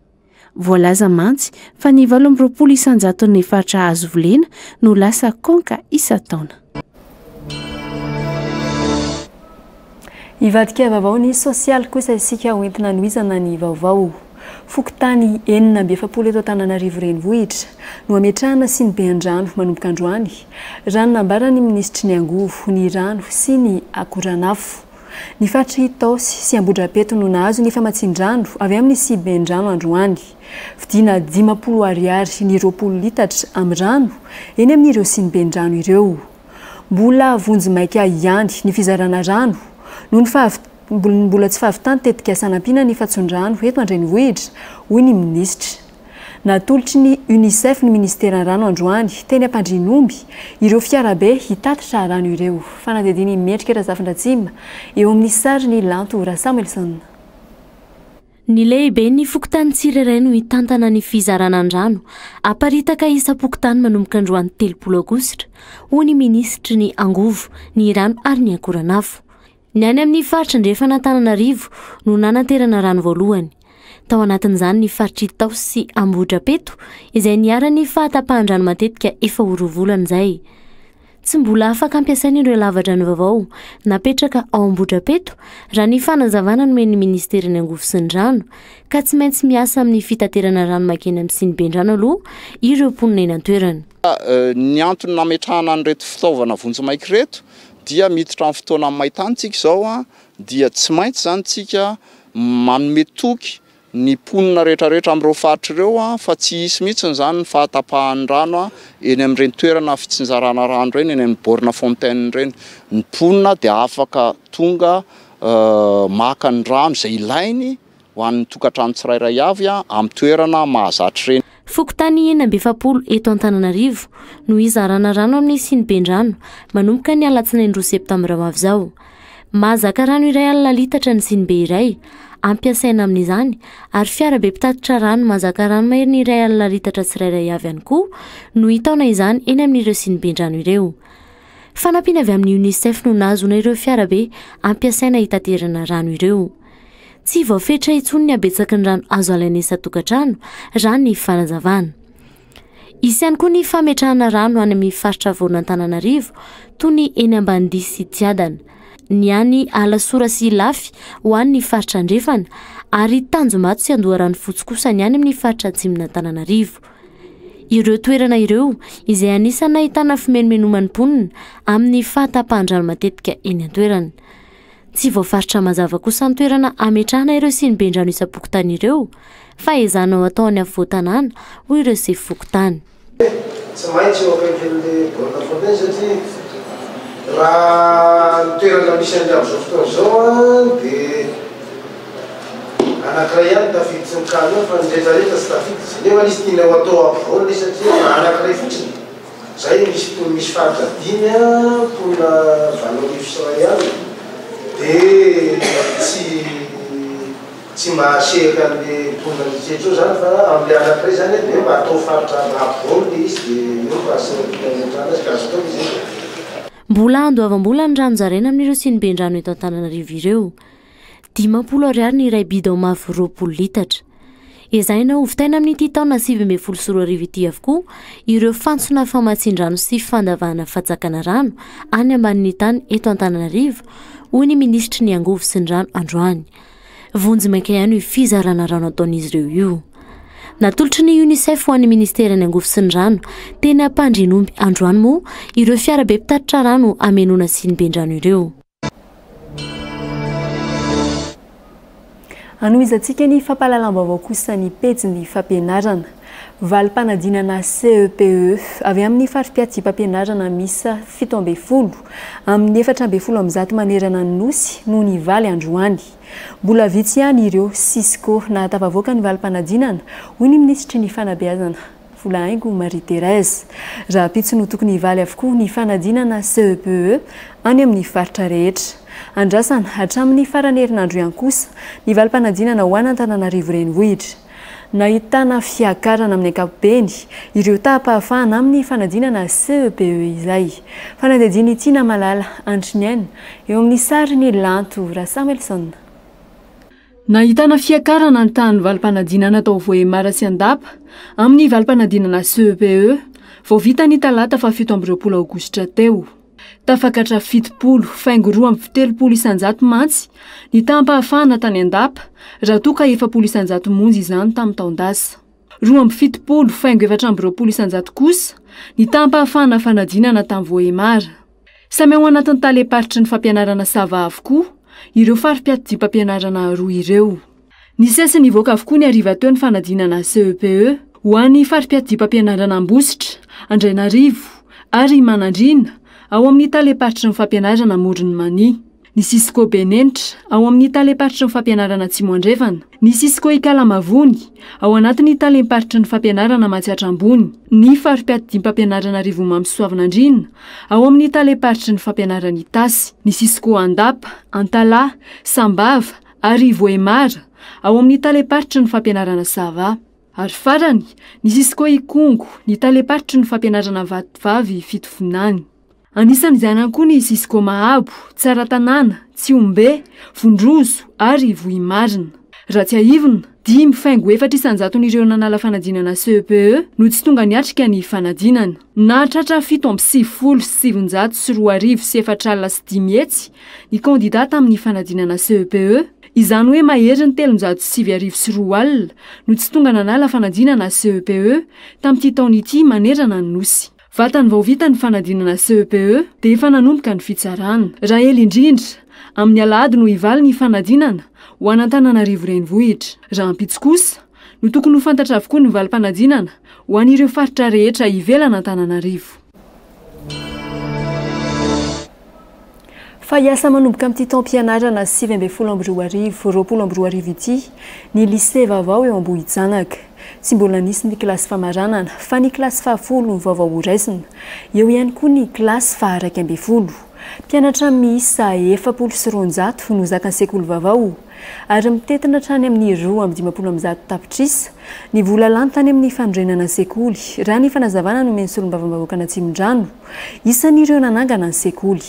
S11: Voalaza mantsy fa ny 20 isanjato ny faritra azo volena no lasa konka isan-taona.
S2: Ivadika vaovao ny sosialy kosa isika hoentina noizana ny vaovao. Fokontany 7 eto Antananarivo renivohitra no ametrahana sy ny be-an-drano manomboka androany. Rano nambarany ministry ny angovo, ny rano sy ny akoranafo. Ny faritra Itaosy sy Ambodrapeto no nahazo ny famatsin-drano avy amin'ny sy be-an-drano androany. Vidina 50 ariary ny 20 litatra amin'ny rano eny amin'ireo sy ny be-an-drano ireo. Mbola vonjy maika ihany ny fizarana rano no ny mbola tsy fahavitany tetika sanampiana ny fatson-drano eto an-drenivohitra hoy ny ministra. Natolotry ny UNICEF ny ministera rano androany teny ampandrinomby ireo fiarabe hitatitra rano ireo. Fanadidiny Mendrika Razafindratsima eo amin'ny sary ny Lanto Samuelson.
S11: Ny lehibe ny fokontany tsirairay no hitantana ny fizarana an-drano aparitaka isa-pokotany manomboka androany 30 Aogositra hoy ny ministry ny angovo, ny rano ary ny akoranafo. Ny any amin'ny faritra Andrefa Antananarivo no nanaterana rano voalohany. Tao anatin'izany ny faritra Itaosy sy Ambodrapeto izay niarany fahatapahan-drano matetika efa 4 volana izay. Tsy mbola afaka ampiasaina ireo lava-drano vaovao napetraka ao Ambodrapeto raha ny fanazavana nomen'ny ministeriny angovo sy ny rano ka tsy maintsy miasa amin'ny fitaterana rano makeny amin'ny sy ny ben-drano aloha ireo mponina eny an-toerana.
S16: Ny antony nametrahana an'ireto fitaovana vonjimaiky reto dia miditra amin'ny fotoana amin'ny maitantsika izao dia tsy maintsy zany tsika manome toky ny mponina rehetrarehetra amin'ireo faritra ireo fa tsy hisy mihitsy zany ny fahatapahan'ny rano eny amin'ireny toerana fitsinjarana rano ireny eny amin'ny borna fontaine ireny. Ny mponina dia afaka tonga maka ny rano izay ilainy ho an'ny tokantrano tsirairay avy amin'ny toerana mahazatra ireny.
S11: Fokontany 7 eto Antananarivo no izarana rano amin'ny sy ny ben-drano manomboka ny alatsinainy 2 septambra avy izao. Mahazaka rano iray alina litatra ny sy ny be iray ampiasaina amin'izany ary fiarabe mpitatitra rano mahazaka rano mahery ny iray alina litatra tsirairay avy ihany koa no hitaona izany eny amin'ireo sy ny ben-drano ireo. fanampiana avy amin'ny unicef no nazona ireo fiarabe ampiasaina hitaterana rano ireo tsy voafetra intsony ny abetsaky ny rano azo alainesa tokantrano raha ny fanazavana isy ihany koa ny fametrahana rano any amin'ny faritra voan'Antananarivo toy ny eny Ambanidia sy Tiadana ny any Alasora sy Lafy ho an'ny faritra Andrefana ary Tanjomato sy Andoharano fotsy kosa ny any amin'ny faritra Atsimon'Antananarivo ireo toerana ireo izay anisana ahitana fimenomenoman'ny amin'ny fahatapahan-drano matetika eny an-toerana tsy voafaritra mazava kosa ny toerana ametrahana ireo sy ny bendrano isam-pokotany ireo fa ezana ao atao any amin'ny voatanana ho ireo sy fokotany
S17: tsy maintsy eo akaikin'le borona fontaine satria raha ny toerana misy an'le amin'izao fotoana zao dia anankiray ihany tafidy sy mikany fa ny rehetrarehetra sy tafidy nefa nisy tiana ho atao ampovoany satria anankiray fotsiny zay misy faritra 5 ponina 20 sy ray ihany dia tsy mahasehaka an'le ponina mitsetro zany fa amin'le anankiray zany dia mba atao faritra ampovoany izy dia io mba asytrana sy gazo tao izy
S11: mbola andoavam-bola ny rano zarena amin'ireo sy ny bendrano eto Antananarivo ireo 10 ariary ny iray bidao mavo 20 litatra ezaina ovitaina amin'ity taona 7 ity avokoa ireo fantsona famatsin-drano sy fandavahana fatsakana rano any ambanin'ny tany eto Antananarivo hoy ny ministry ny angovo sy ny rano androany vonjy maika ihany fizarana rano ataon'izy ireo io natolotry ny UNICEF ho an'ny ministera ny angovo sy ny rano teny ampandrinomby androany moa ireo fiarabe mpitatitra rano amenona sy ny bendrano ireo
S2: anoizantsika ny fampahalalam-baovao kosa ny pejy fampianarana valim-panadinana CEPE avy amin'ny fari-piatsy-pampianarana misa 17 amin'ny 4 manerana ny nosy no ny valy androany mbola vitsy ihany ireo Cisco na tafavoaka ny valim-panadinana hoy ny ministry ny fanabeazana vola haingo Marie Thérèse raha pitsy no tokony valy avokoa ny fanadinana CEPE any amin'ny faritra rehetra andrasana hatramin'ny farany herinandro ihany kosa ny valim-panadinana ho any Antananarivo renivohitra nahitana fiakarana amin'ny ankapobeny ireo tahapahafahana amin'ny fanadinana CEPE izay fanadinana Tina Malala Andriniaina eo amin'ny sariny Lanto ra Samuelson nahitana fiakarana ny tany valim-panadinana tao Voemara sy Andapa amin'ny valim-panadinana CEPE vao vita ny talata fa 17 aogositra teo tafakatra 70 faingo 2 isanjato mantsy ny tampahafahana tany Andapa raha toka 7 isanjato monja izany tamin'ny taondasa 2 faingo 4 isanjato kosa ny tampahafahana fanadinana tamin'ny Voemara samy ao anatin'ny taleparitry ny fampianarana sava avokoa ireo fari-piatsy-pampianarana roa ireo ny sesy nivoaka avokoa ny ariva teo ny fanadinana CEPE ho an'ny fari-piatsy-pampianarana Ambositra Andrainarivo ary Manandrina ao amin'ny taleparitry ny fampianarana Morony Mania ny Cisco Benenitra ao amin'ny taleparitry ny fampianarana Tsimoandrefana ny Cisco Ikalamavony ao anatin'ny taleparitry ny fampianarana Matsiatra Ambony ny fari-piatsy-pampianarana Rivo Mampisoavinandrina ao amin'ny taleparitry ny fampianarana Itasy ny Cisco Andapa Antala Sambava ary Voemara ao amin'ny taleparitry ny fampianarana Sava ary farany ny Cisco Ikongo ny taleparitry ny fampianarana Vatovavy Fitovinany anisany izany koa ny Cisco Mahabo Tsaratanana Tsiombe Vondrozo ary Vohimarina raha tsy aivina 10 faingo 4 isanjato n'ireo nanala fanadinana CEPE no tsy tonga niatrika ny fanadinana na tratra 7 sy 4 etsy ny kandidata amin'ny fanadinana CEPE izany hoe mahery ny 307 sy 2 alina no tsy tonga nanala fanadinana CEPE tamin'ity taona ity manerana ny nosy vatany vao vita ny fanadinana CEPE dia efa nanomboka ny fitsarana raha ely indrindra amin'ny alahady no hivaly ny fanadinana ho any Antananarivo renivohitra raha ampitsy kosa no tokony ho fantatra avokoa ny valim-panadinana ho an'ireo faritra rehetra ivelana Antananarivo fa hiasa manomboka amin'ity taom-pianarana 20 ity ny lycée vaovao eo Ambohijanaka tsy mbola nisy ny kilasy famaranana fa ny kilasy 10 ny vaovao ho raisina eo ihany koa ny kilasy 11 mpianatra miisa 700 no zakany sekoly vaovao ary mitetina trany amin'ny 2 tapitrisa ny vola lany tany amin'ny fandrenana sekoly raha ny fanazavana no meny solom-bavambahoaka na Tsimondrano isan'ireo nanangana ny sekoly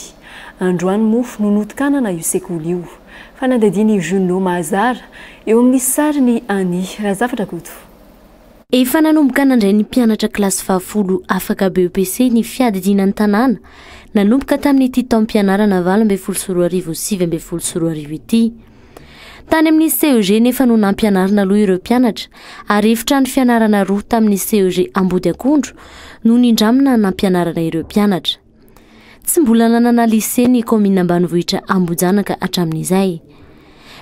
S2: androany mofo no notokanana io sekoly io fanadadiny Juno Mazara eo amin'ny sariny Ani Razafatra Koto.
S11: Efa nanomboka nandray ny mpianatra kilasy 10 afaka BEPC ny fiadidinan'ny tanàna nanomboka tamin'ity taom-pianarana 2024 ity. Tany amin'ny CEG nefa no nampianarana aloha ireo mpianatra ary efitrano fianarana roa tamin'ny CEG Ambody Akondro no nindramina nampianarana ireo mpianatra. Tsy mbola nanana lycée ny commune ambanivohitra Ambohijanaka hatramin'izay.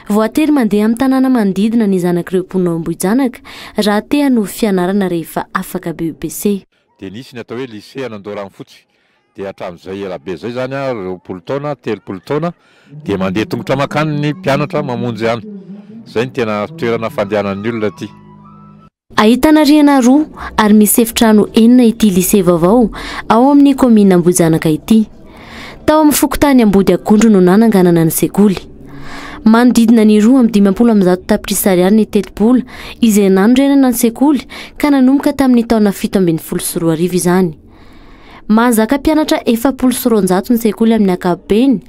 S11: Voatery mandeha amin'ny tanàna manodidina ny zanak'ireo mponina Ambohijanaka raha te hanohy fianarana rehefa afaka BEPC.
S18: Dia nisy ny atao hoe lycée Anandorany fotsy dia hatramin'izay elabe zay zany 20 taona 30 taona dia mandeha tongotra makany ny mpianatra mamonjy any. Zay ny tena toerana fandehanan'ny olona aty.
S11: Ahitana rihana roa ary misy efitrano 4 ity lycée vaovao ao amin'ny commune Ambohijanaka ity. Tao amin'ny fokotany Ambody Akondro no nananganana ny sekoly. Manodidina ny 2,50 tapitrisa ariary ny telopolo izay nanondrenana ny sekoly ka nanomboka tamin'ny taona 17 izany. Mahazaka mpianatra 700 ny sekoly amin'ny ankapobeny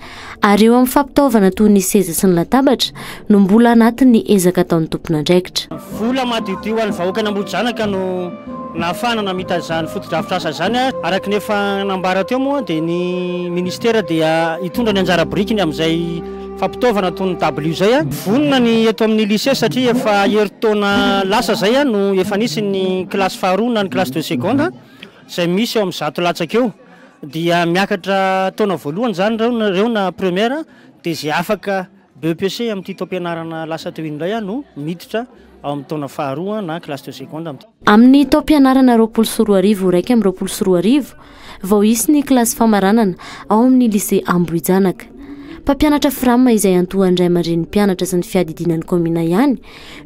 S11: ary eo amin'ny fampitaovana toy ny seza sy ny latabatra no mbola anatin'ny ezaka ataon'ny tompon'andraikitra.
S19: Vola madiodio an'ny vahoaka n'Ambohijanaka no nahafanana mitazany fotodrafitrasa zany araka ny efa nambara teo moa dia ny ministera dia hitondra ny anjara borikiny amin'izay fampitaovana toy ny W zay vonona ny eto amin'ny lycée satria efa herintaona lasa zay no efa nisy ny kilasy faharoa na ny kilasy 2 seconde zay misy eo amin'ny 100 latsaka eo dia miakatra taona voalohany zany reo na première dia zay afaka BEPC amin'ity taom-pianarana lasa teo indray no miditra ao amin'ny taona faharoa na kilasy 2 seconde
S11: amin'ny taom-pianarana 20 raiky amin'ny 20 vao isy ny kilasy famaranana ao amin'ny lycée Ambohijanaka. Mpampianatra Frama izay antohandray aman-dren'ny mpianatra sy ny fiadidinan'ny komina ihany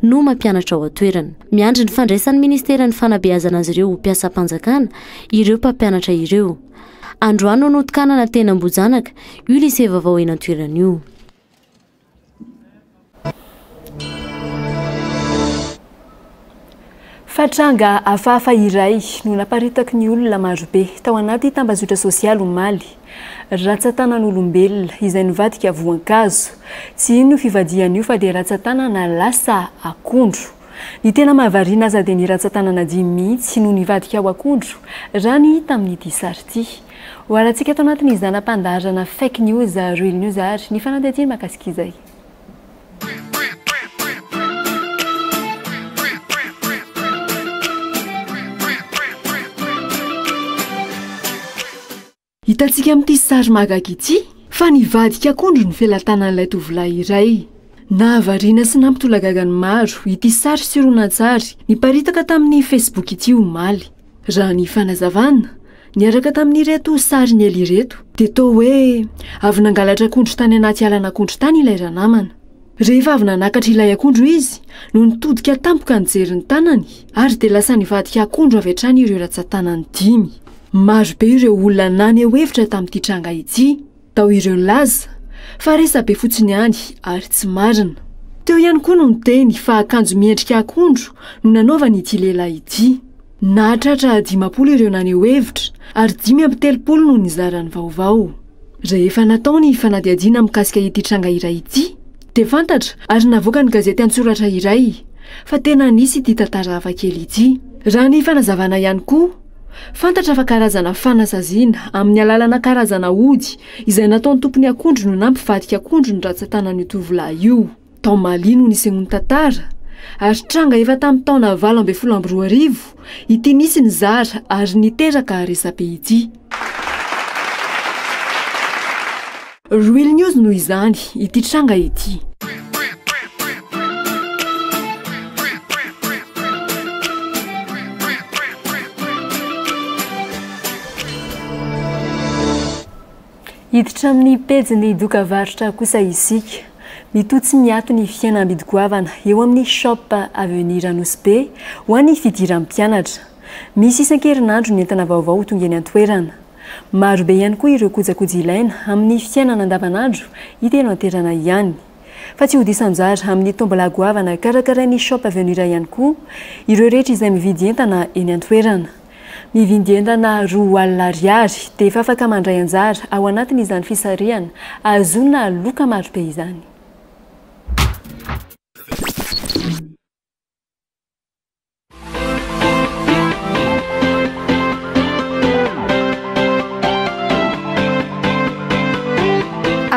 S11: no mampianatra ao atoerana. Miandry ny fandraisan'ny ministera ny fanabeazana azy ireo ho mpiasam-panjakana ireo mpampianatra ireo. Androany no notokanana teny Ambohijanaka io lycée vaovao eny an-toerana io.
S2: Fatranga hafahafa iray no naparitaky ny olona marobe tao anaty tambazotra sosialy omaly. Ratsan-tanan'olombelona izay nivadika voankazo. Tsy ino fivadian'io fa dia ratsan-tanana lasa akondro. Ny tena mahavariana aza dia ny ratsan-tanana 10 mihitsy no nivadika ao akondro raha ny hita amin'ity sary ity. Ho arantsika tao anatin'ny zanam-pandaharana fake news real news ary ny fanadihadiana mahakasika izay. Hitantsika amin'ity sary mahagaga ity fa nivadika akondro ny felantanan'ilay tovolahy iray. Nahavariana sy nampitolagagany maro ity sary sironan-tsary niparitaka tamin'ny Facebook ity omaly. Raha ny fanazavana niaraka tamin'ireto sary ny ely ireto dia toa hoe avy nangalatra akondro tany anaty alana akondro tany ilay ranamana. Rehefa avy nanakatra ilay akondro izy no nitodika tampoka nijery ny tanany ary dia lasa nivadika akondro avy hatrany ireo ratsan-tanany 5. Maro be ireo olona nany eo hevitra tamin'ity tranga ity, tao ireo laza fa resabe fotsiny any ary tsy marina. Teo ihany koa no niteny fa akanjo miendrika akondro no nanaovany ity lehilahy ity. Nahatratra 10 ireo nany eo hevitra ary 5 no nizarany vaovao. Rehefa natao ny fanadihadiana mikasika ity tranga iray ity dia fantatra ary navoaka ny gazety an-tsoratra iray fa tena nisy ity tantara hafakely ity. Raha ny fanazavana ihany koa fantatra fa karazana fanasaziana amin'ny alalana karazana ody izay nataon'ny tompony akondro no nampivadika akondro ny ratsan-tanan'io tovolahy io. Tao Mali no nisy tantara ary tranga efa tamin'ny taona 2012 ity nisy ny zara ary niteraka resabe ity. Real News no izany ity tranga ity. Hiditra amin'ny pejiny dokavarotra kosa isika. Mitotsy miato ny fiainam-bidy-goavana eo amin'ny shop Avenir Anosy ho an'ny fidiram-pianatra. Misy isan-kerinandro ny entana vaovao tonga eny an-toerana. maro be ihany koa ireo kojakoja ilaina amin'ny fiainana andavanandro iteno anterana ihany fa tsy hodisanjara amin'ny tombola goavana karakarain'ny shop avenir ihany koa ireo rehetra izay mividy entana eny an-toerana mividy entana 2 alina ariary dia efa afaka mandray anjara ao anatin'izany fisarihana azona loka maro be izany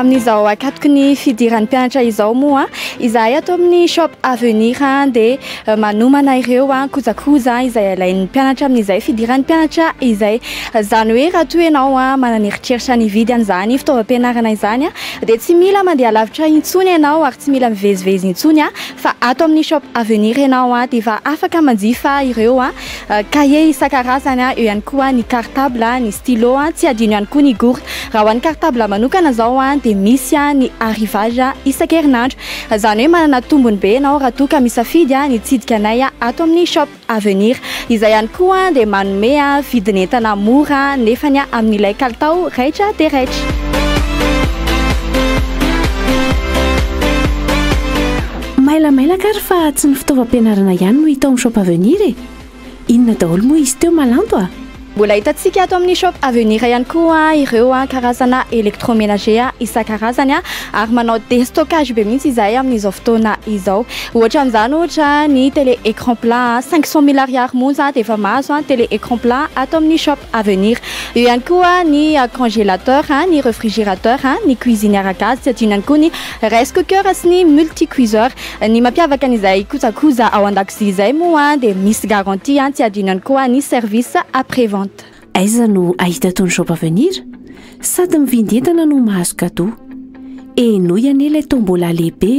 S14: amin'izao akatoko ny fidiran'ny mpianatra izao moa izahay ato amin'ny shop avenir dia manomana ireo kojakoja izay ilain'ny mpianatra amin'izay fidiran'ny mpianatra izay zany hoe raha toa ianao manana eritreritra ny vidy an'izany fitaovam-pianarana izany dia tsy mila mandeha lavitra intsony ianao ary tsy mila mivezivezy intsony fa ato amin'ny shop avenir ianao dia efa afaka manjifa ireo cahier isan-karazany eo ihany koa ny cartable ny stylo tsy adino ihany koa ny gourde raha ho an'ny cartable manokana zao dia misy ny arrivage isan-kerinandro zany hoe manana tombony be ianao raha toa ka misafidy ny tsidika anay ato amin'ny shop avenir izay ihany koa dia manome vidin'entana mora nefany amin'ilay kalitao raitra dia raitra
S11: mailamailaka ary fa tsy ny fitaovam-pianarana ihany no hita amin'ny shop avenir inona daholo moa izy teo malanto
S14: mbola hitantsika ato amin'ny shop avenir ihany koa ireo karazana électroménager isan-karazany ary manao déstockage be mihitsy izahay amin'izao fotoana izao ohatra amin'izany ohatra ny télé écran plat 500 000 ariary monja dia efa mahazo télé écran plat ato amin'ny shop avenir eo ihany koa ny congélateur ny réfrigérateur ny cuisinière à gaz tsy adino ihany koa ny rice cooker sy ny multicuiseur ny mampiavaka an'izay kojakoja ao an-dakozia izay moa dia misy garantie tsy adino ihany koa ny service après vente
S11: aiza no ahita tony shop avenir sady mividy entana no mahazo gato eno ihany ilay tombola lehibe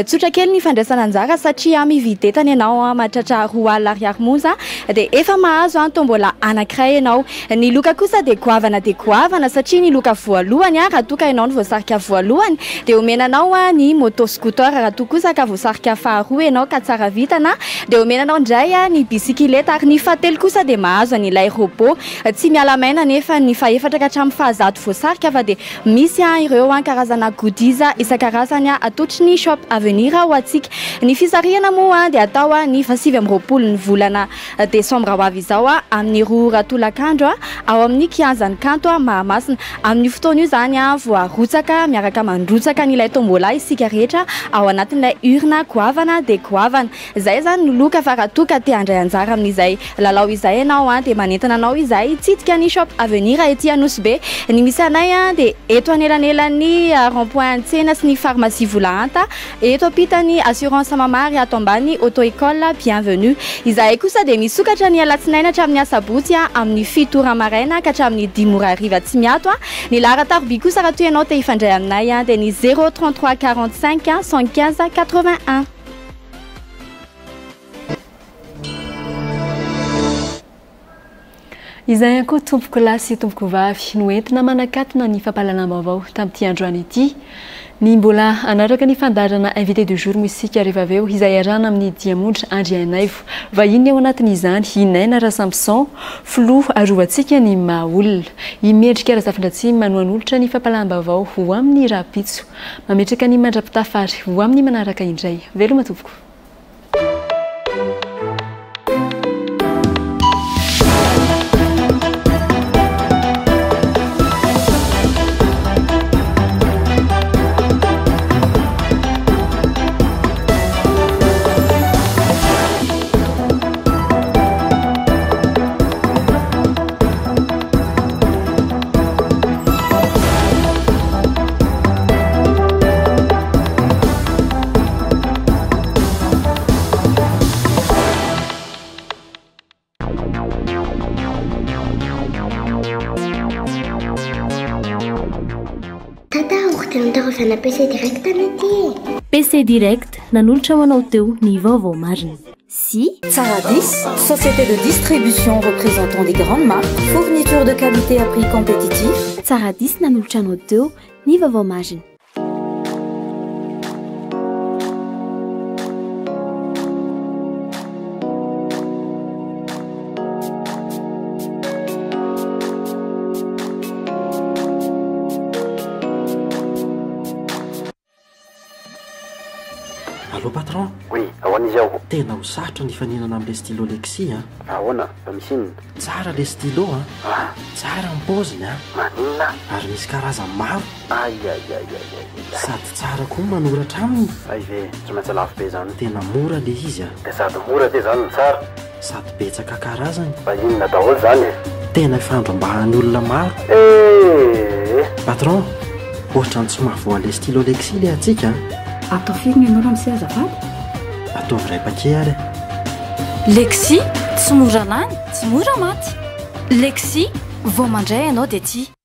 S14: tsotra kely ny fandraisana anjara satria mividy entana ianao mahatratra 2 alina ariary monja dia efa mahazo tombola anankiray ianao ny loka kosa dia goavana satria ny loka voalohany raha toa ka ianao ny voasarika voalohany dia omenanao ny moto scooter raha toa kosa ka voasarika faharoa ianao ka tsara vitana dia omenanao indray ny bisikileta ary ny fahatelo kosa dia mahazo an'ilay robot tsy miala maina nefa ny faefatra ka hatramin'ny fahazato voasarika fa dia misy ireo karazana goodies isan-karazany atotry ny shop avenir ho atsika ny fisarihana moa dia atao ny 29 ny volana desambra ho avy izao amin'ny 2 ratolakandro ao amin'ny kianjany kanto Mahamasina amin'ny fotoana io zany voarotsaka miaraka mandrotsaka n'ilay tombola isika rehetra ao anatin'ilay urna goavana dia goavana izay zany no loka fa raha toa ka te handray anjara amin'izay lalao izay ianao dia manentana anao izay tsitsika ny shop avenir ety Anosy-be ny misy anay dia eto anelanelan'ny rond-point Antsena sy ny pharmacie Volahanta eto apitany assurance mamary ato ambany auto-école bienvenue izahay kosa dia misokatra ny alatsinaina hatramin'ny asabotsy amin'ny 7 ora maraina ka hatramin'ny 10 ora hariva tsy miato ny larataroby kosa raha toa ianao te hifandray aminay dia ny 033 45 115 81
S2: izay ankoa tompoko lahy sy tompoko vavy no entina manakatona ny fampahalalam-baovao tamin'ity androany ity ny mbola anatraka ny fandarana invité du jour misika rehefa avy eo izay arana amin'ny diamondra Andrianaivo vahiny ao anatin'izany Inaina Rasamson Flo arovantsika ny mahaolona imendrika Razafindratsi manoanolotra ny fampahalalam-baovao ho amin'ny rapitso mametraka ny mandrapitafary ho amin'ny manaraka indray veloma tompoko
S11: PC Direct nanolotra hoanao teo ny vaovao marina. Si
S20: Saradis, société de distribution représentant des grandes marques, fourniture de qualité à prix compétitif.
S11: Saradis nanolotra anao teo ny vaovao marina.
S21: izy aho
S22: tena ho sarotra ny faninana amin'ilay stylo lexi a
S21: ahoana fa misy inona
S22: tsara le stylo a tsara ny paoziny a
S21: maninona
S22: ary misy karazany maro
S21: sady
S22: tsara koa manoratra aminy
S21: ay ve tsy maintsy lafo be zany
S22: tena mora le izy a
S21: de sady mora te zany ny tsara
S22: sady betsaka karazany
S21: fa inona daholo zany
S22: tena fandrombahany olona maro patron ohatra ny tsy mahavoan'le stylo lexi le atsika
S2: atao firy ny ianao raha misy azafady
S22: ataovy ray pake ary
S20: lexi tsy mora lany tsy mora maty lexi vao mandray ianao dia ty